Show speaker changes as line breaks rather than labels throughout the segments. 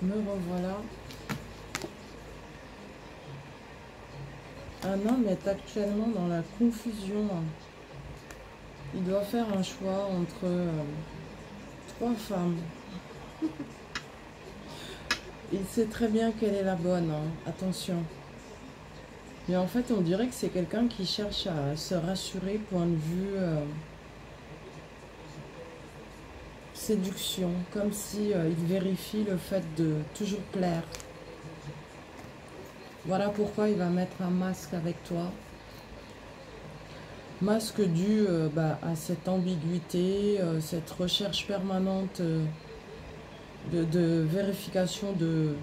Me revoilà. Un homme est actuellement dans la confusion. Il doit faire un choix entre trois femmes. Il sait très bien quelle est la bonne, hein. Attention. Mais en fait, on dirait que c'est quelqu'un qui cherche à se rassurer, point de vue séduction, comme si il vérifie le fait de toujours plaire. Voilà pourquoi il va mettre un masque avec toi. Masque dû à cette ambiguïté, cette recherche permanente de vérification de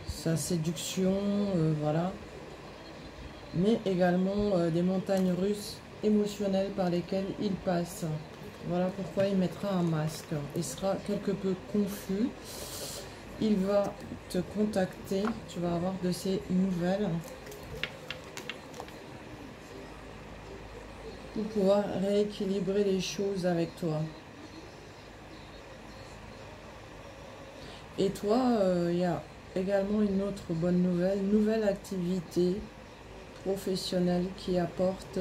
sa séduction, voilà. Mais également des montagnes russes émotionnelles par lesquelles il passe. Voilà pourquoi il mettra un masque. Il sera quelque peu confus. Il va te contacter. Tu vas avoir de ses nouvelles. Pour pouvoir rééquilibrer les choses avec toi. Et toi, il y a également une autre bonne nouvelle activité professionnelle qui apporte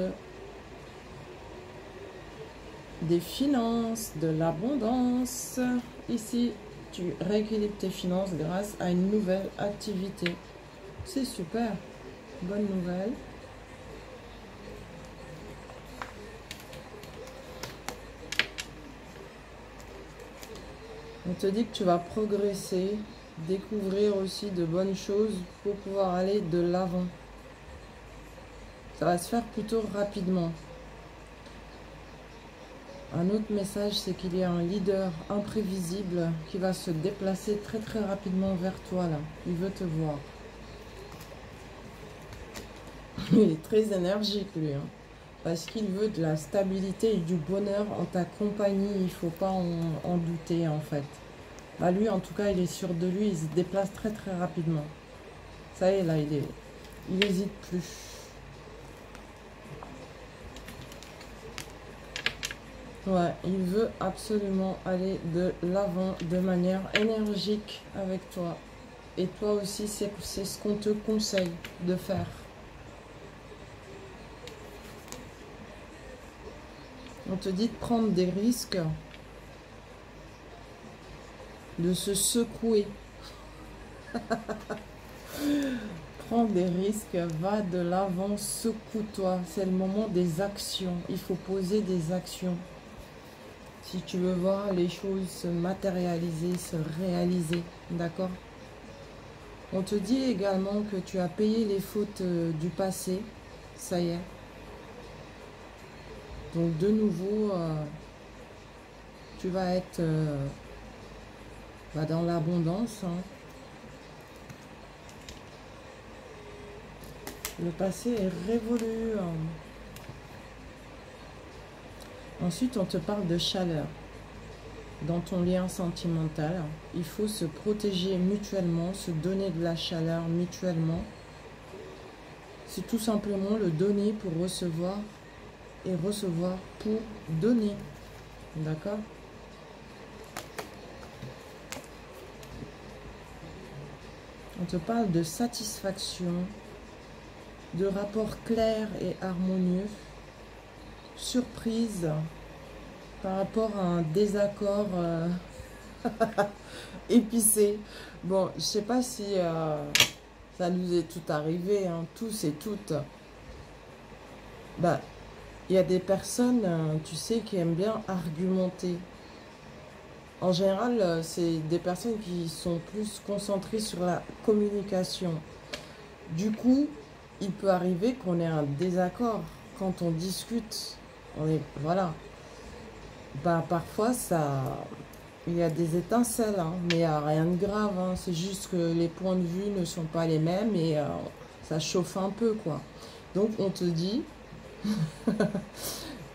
des finances, de l'abondance. Ici, tu rééquilibres tes finances grâce à une nouvelle activité. C'est super, bonne nouvelle. On te dit que tu vas progresser, découvrir aussi de bonnes choses pour pouvoir aller de l'avant. Ça va se faire plutôt rapidement. Un autre message, c'est qu'il y a un leader imprévisible qui va se déplacer très très rapidement vers toi là. Il veut te voir. Il est très énergique lui, hein, parce qu'il veut de la stabilité et du bonheur en ta compagnie. Il ne faut pas en douter en fait. Bah, lui en tout cas il est sûr de lui, il se déplace très très rapidement. Ça y est là, il n'hésite plus. Ouais, il veut absolument aller de l'avant de manière énergique avec toi. Et toi aussi, c'est ce qu'on te conseille de faire. On te dit de prendre des risques, de se secouer. Prends des risques, va de l'avant, secoue-toi. C'est le moment des actions. Il faut poser des actions. Si tu veux voir les choses se matérialiser, se réaliser, d'accord? On te dit également que tu as payé les fautes du passé, ça y est. Donc de nouveau, tu vas être dans l'abondance, hein. Le passé est révolu, hein. Ensuite, on te parle de chaleur. Dans ton lien sentimental, il faut se protéger mutuellement, se donner de la chaleur mutuellement. C'est tout simplement le donner pour recevoir et recevoir pour donner. D'accord? On te parle de satisfaction, de rapports clairs et harmonieux, surprise par rapport à un désaccord épicé. Bon, je sais pas si ça nous est tout arrivé, hein, tous et toutes. Bah, il y a des personnes, tu sais, qui aiment bien argumenter. En général, c'est des personnes qui sont plus concentrées sur la communication. Du coup, il peut arriver qu'on ait un désaccord quand on discute. Voilà. Bah, parfois, il y a des étincelles, hein, mais il n'y a rien de grave, hein. C'est juste que les points de vue ne sont pas les mêmes et ça chauffe un peu, quoi. Donc, on te dit,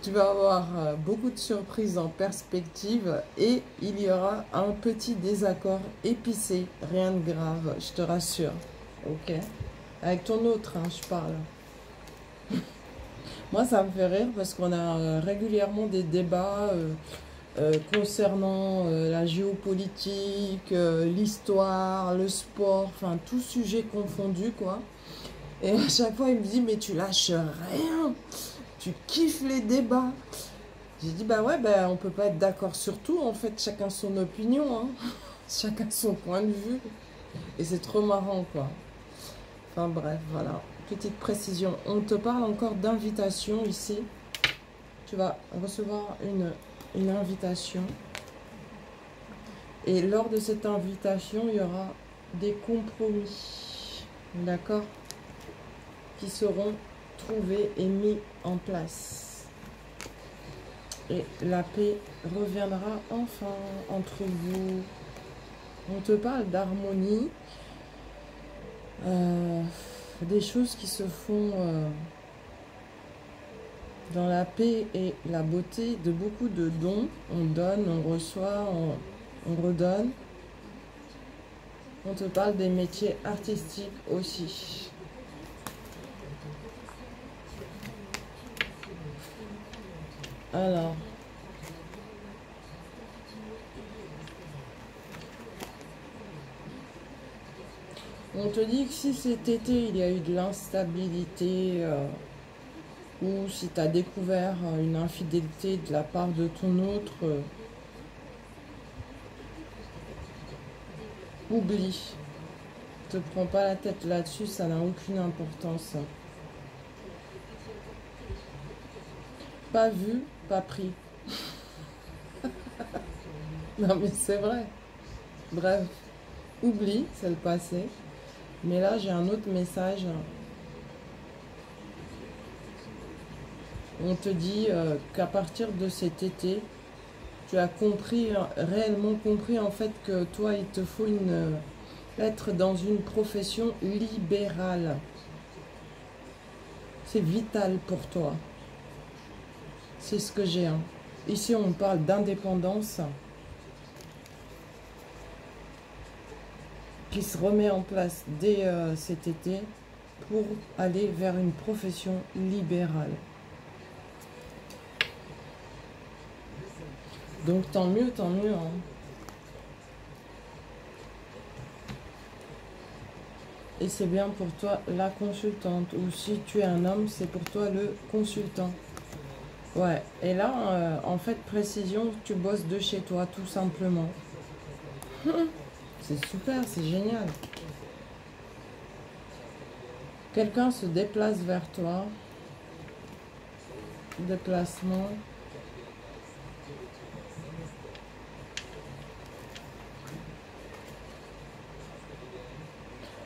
tu vas avoir beaucoup de surprises en perspective et il y aura un petit désaccord épicé. Rien de grave, je te rassure. Ok? Avec ton autre, hein, je parle. Moi, ça me fait rire parce qu'on a régulièrement des débats concernant la géopolitique, l'histoire, le sport, enfin tout sujet confondu quoi. Et à chaque fois il me dit mais tu lâches rien, tu kiffes les débats. J'ai dit bah ouais bah on peut pas être d'accord sur tout en fait, chacun son opinion, hein. Chacun son point de vue. Et c'est trop marrant quoi. Enfin bref voilà, petite précision. On te parle encore d'invitation ici. Tu vas recevoir une invitation. Et lors de cette invitation, il y aura des compromis, d'accord, qui seront trouvés et mis en place. Et la paix reviendra enfin entre vous. On te parle d'harmonie, des choses qui se font dans la paix et la beauté, de beaucoup de dons. On donne, on reçoit, on redonne. On te parle des métiers artistiques aussi. Alors, on te dit que si cet été il y a eu de l'instabilité, ou si tu as découvert une infidélité de la part de ton autre, oublie. Ne te prends pas la tête là-dessus, ça n'a aucune importance. Pas vu, pas pris. Non mais c'est vrai. Bref, oublie, c'est le passé. Mais là j'ai un autre message. On te dit qu'à partir de cet été, tu as compris, réellement compris en fait que toi il te faut être dans une profession libérale. C'est vital pour toi. C'est ce que j'ai. Hein. Ici on parle d'indépendance qui se remet en place dès cet été pour aller vers une profession libérale. Donc tant mieux, tant mieux. Hein. Et c'est bien pour toi la consultante. Ou si tu es un homme, c'est pour toi le consultant. Ouais. Et là, en fait, précision, tu bosses de chez toi, tout simplement. C'est super, c'est génial. Quelqu'un se déplace vers toi. Déplacement.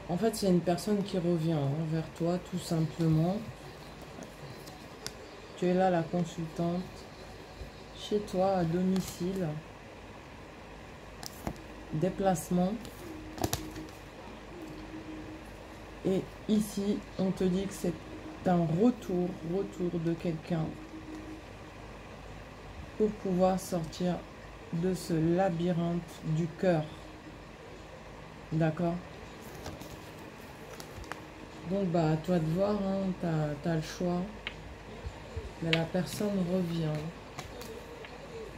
En fait, c'est une personne qui revient vers toi, tout simplement. Tu es là, la consultante, chez toi, à domicile. Déplacement. Et ici, on te dit que c'est un retour de quelqu'un pour pouvoir sortir de ce labyrinthe du cœur. D'accord ? Donc, bah, à toi de voir, hein, t'as le choix. Mais la personne revient.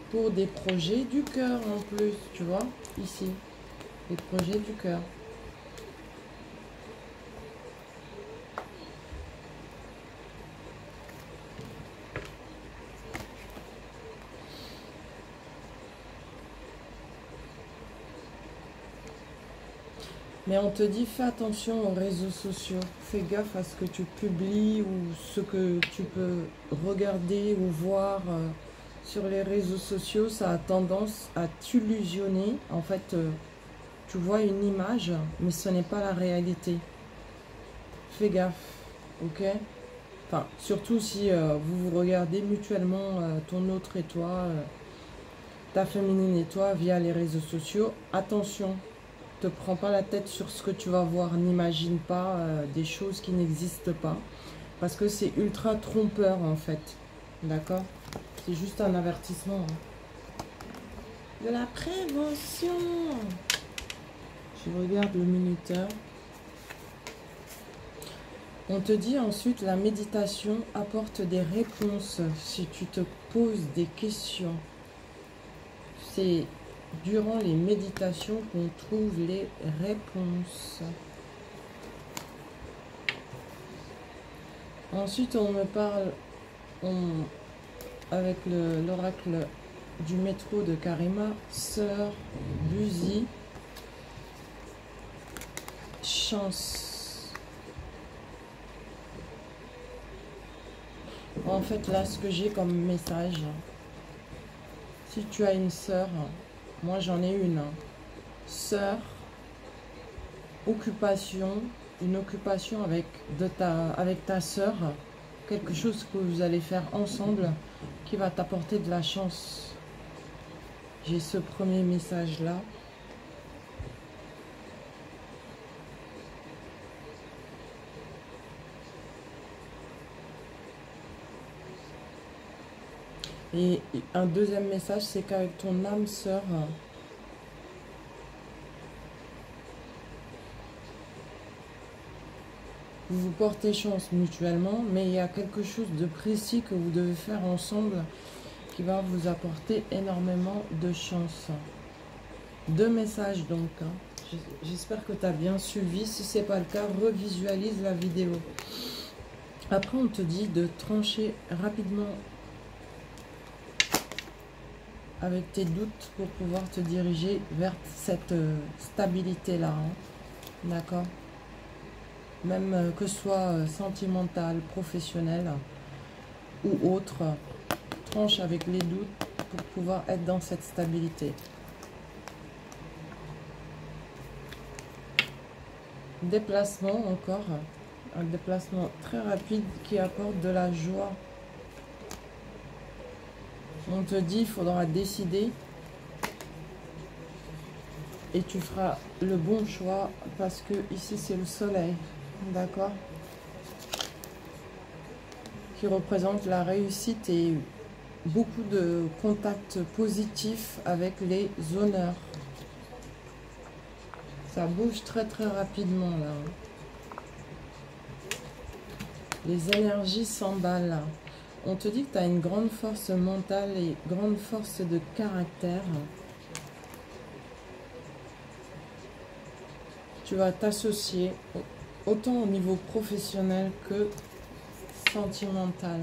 Pour des projets du cœur en plus, tu vois, ici. Des projets du cœur. Mais on te dit, fais attention aux réseaux sociaux. Fais gaffe à ce que tu publies ou ce que tu peux regarder ou voir sur les réseaux sociaux. Ça a tendance à t'illusionner. En fait, tu vois une image, mais ce n'est pas la réalité. Fais gaffe, ok? Enfin, surtout si vous vous regardez mutuellement, ton autre et toi, ta féminine et toi, via les réseaux sociaux. Attention! Te prends pas la tête sur ce que tu vas voir, n'imagine pas des choses qui n'existent pas, parce que c'est ultra trompeur en fait, d'accord? C'est juste un avertissement. Hein. De la prévention. Je regarde le minuteur. On te dit ensuite, la méditation apporte des réponses si tu te poses des questions. C'est durant les méditations qu'on trouve les réponses. Ensuite, on me parle avec l'oracle du métro de Karima, sœur, Buzy, chance. En fait, là, ce que j'ai comme message, si tu as une sœur, moi j'en ai une, sœur, occupation, une occupation avec ta sœur, quelque chose que vous allez faire ensemble qui va t'apporter de la chance. J'ai ce premier message là. Et un deuxième message, c'est qu'avec ton âme sœur, vous vous portez chance mutuellement, mais il y a quelque chose de précis que vous devez faire ensemble qui va vous apporter énormément de chance. Deux messages donc. J'espère que tu as bien suivi. Si ce n'est pas le cas, revisualise la vidéo. Après, on te dit de trancher rapidement avec tes doutes pour pouvoir te diriger vers cette stabilité-là. D'accord? Même que ce soit sentimental, professionnel ou autre, tranche avec les doutes pour pouvoir être dans cette stabilité. Déplacement encore, un déplacement très rapide qui apporte de la joie. On te dit, il faudra décider et tu feras le bon choix parce que ici c'est le soleil, d'accord, qui représente la réussite et beaucoup de contacts positifs avec les honneurs. Ça bouge très très rapidement là. Les énergies s'emballent. On te dit que tu as une grande force mentale et grande force de caractère. Tu vas t'associer autant au niveau professionnel que sentimental.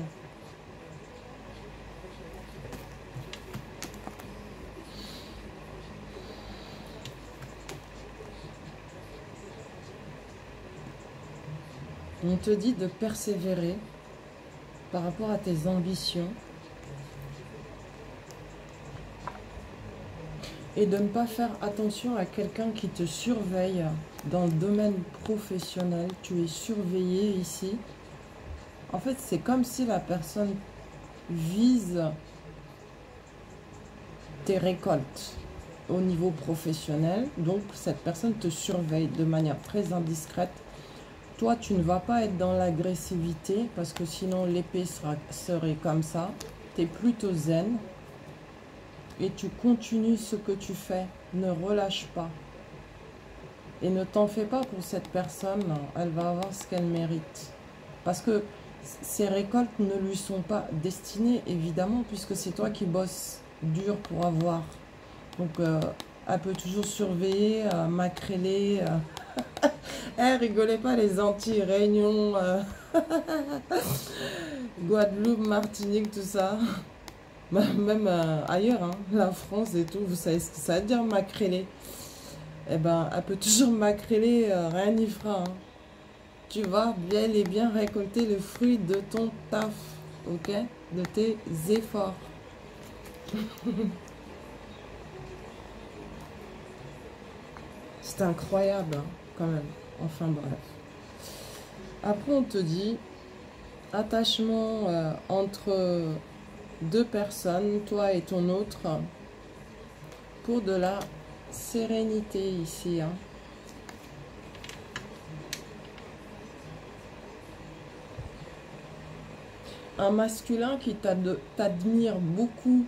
On te dit de persévérer par rapport à tes ambitions et de ne pas faire attention à quelqu'un qui te surveille dans le domaine professionnel. Tu es surveillé ici. En fait, c'est comme si la personne vise tes récoltes au niveau professionnel. Donc, cette personne te surveille de manière très indiscrète. Toi, tu ne vas pas être dans l'agressivité parce que sinon l'épée serait comme ça. Tu es plutôt zen et tu continues ce que tu fais. Ne relâche pas. Et ne t'en fais pas pour cette personne. Elle va avoir ce qu'elle mérite. Parce que ces récoltes ne lui sont pas destinées, évidemment, puisque c'est toi qui bosses dur pour avoir. Donc, elle peut toujours surveiller, macréler. Rigolez pas les Antilles, Réunion, Guadeloupe, Martinique, tout ça. Même ailleurs, hein, la France et tout, vous savez ce que ça veut dire macréler. Eh ben, elle peut toujours macréler, rien n'y fera. Hein. Tu vas bien et bien récolter le fruit de ton taf, ok? De tes efforts. C'est incroyable, hein, quand même. Enfin bref. Après, on te dit attachement entre deux personnes, toi et ton autre, pour de la sérénité ici. Hein. Un masculin qui t'admire beaucoup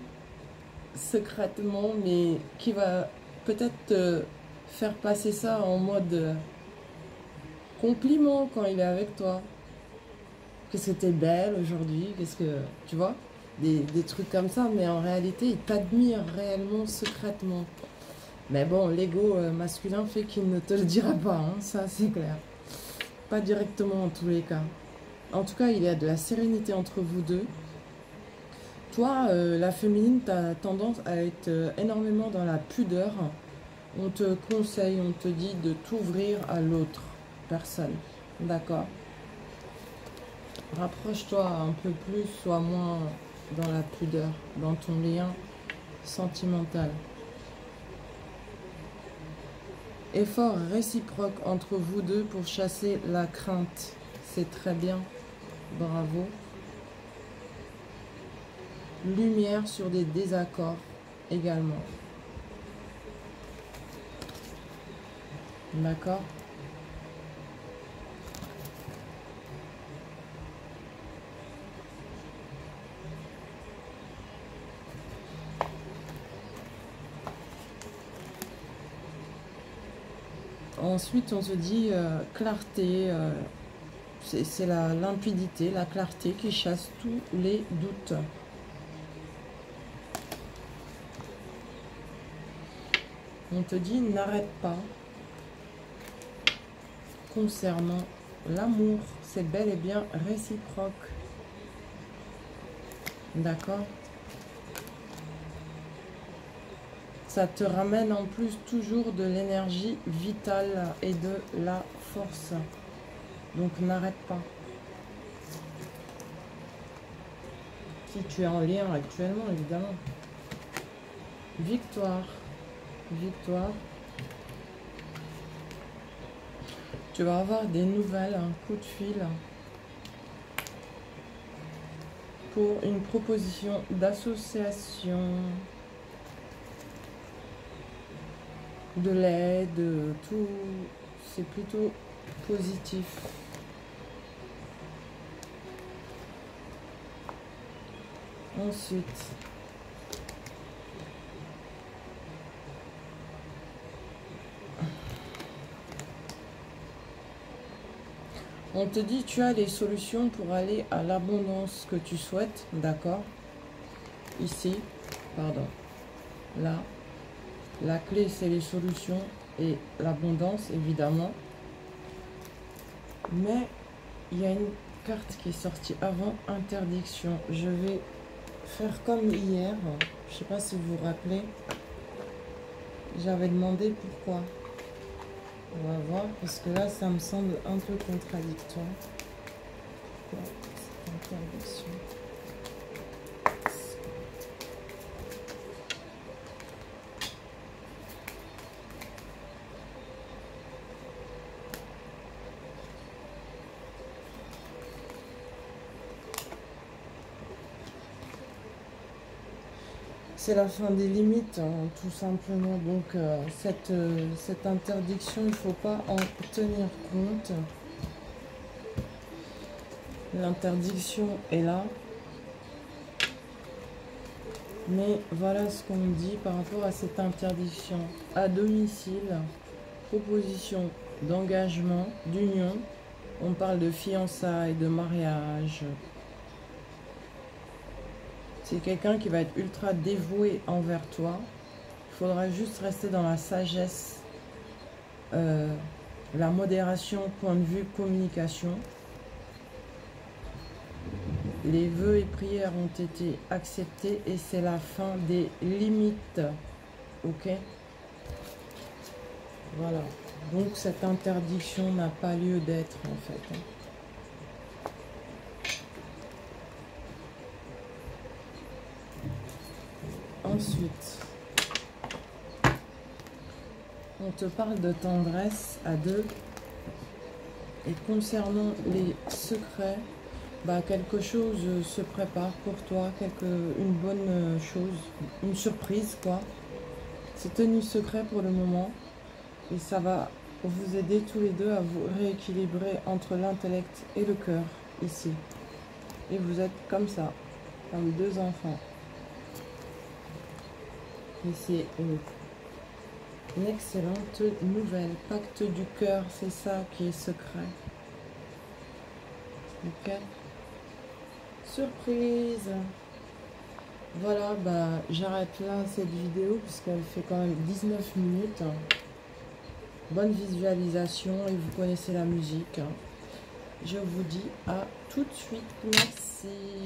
secrètement, mais qui va peut-être te faire passer ça en mode compliment quand il est avec toi. Qu'est-ce que t'es belle aujourd'hui, qu'est-ce que... Tu vois? des trucs comme ça, mais en réalité, il t'admire réellement, secrètement. Mais bon, l'ego masculin fait qu'il ne te le dira pas, hein, ça c'est clair. Pas directement en tous les cas. En tout cas, il y a de la sérénité entre vous deux. Toi, la féminine, tu as tendance à être énormément dans la pudeur. On te conseille, on te dit de t'ouvrir à l'autre personne. D'accord? Rapproche-toi un peu plus, sois moins dans la pudeur, dans ton lien sentimental. Effort réciproque entre vous deux pour chasser la crainte. C'est très bien. Bravo. Lumière sur des désaccords également. D'accord? Ensuite, on se dit clarté, c'est la limpidité, la clarté qui chasse tous les doutes. On te dit n'arrête pas concernant l'amour, c'est bel et bien réciproque. D'accord? Ça te ramène en plus toujours de l'énergie vitale et de la force. Donc n'arrête pas. Si tu es en lien actuellement, évidemment. Victoire. Victoire. Tu vas avoir des nouvelles, un coup de fil pour une proposition d'association, de l'aide, tout, c'est plutôt positif. Ensuite, on te dit tu as les solutions pour aller à l'abondance que tu souhaites, d'accord? Ici, pardon, là, la clé c'est les solutions et l'abondance évidemment. Mais il y a une carte qui est sortie avant, interdiction. Je vais faire comme hier, je sais pas si vous vous rappelez, j'avais demandé pourquoi. On va voir, parce que là, ça me semble un peu contradictoire. Pourquoi cette interdiction? C'est la fin des limites, hein, tout simplement. Donc, cette interdiction, il ne faut pas en tenir compte. L'interdiction est là. Mais voilà ce qu'on dit par rapport à cette interdiction. À domicile, proposition d'engagement, d'union. On parle de fiançailles, de mariage. C'est quelqu'un qui va être ultra dévoué envers toi. Il faudra juste rester dans la sagesse, la modération, point de vue, communication. Les vœux et prières ont été acceptés et c'est la fin des limites. Ok? Voilà. Donc cette interdiction n'a pas lieu d'être en fait. Ensuite, on te parle de tendresse à deux. Et concernant les secrets, bah, quelque chose se prépare pour toi, une bonne chose, une surprise quoi. C'est tenu secret pour le moment. Et ça va vous aider tous les deux à vous rééquilibrer entre l'intellect et le cœur ici. Et vous êtes comme ça, comme deux enfants. Et c'est une excellente nouvelle. Pacte du cœur, c'est ça qui est secret. Ok. Surprise. Voilà, bah, j'arrête là cette vidéo puisqu'elle fait quand même 19 minutes. Bonne visualisation et vous connaissez la musique. Je vous dis à tout de suite. Merci.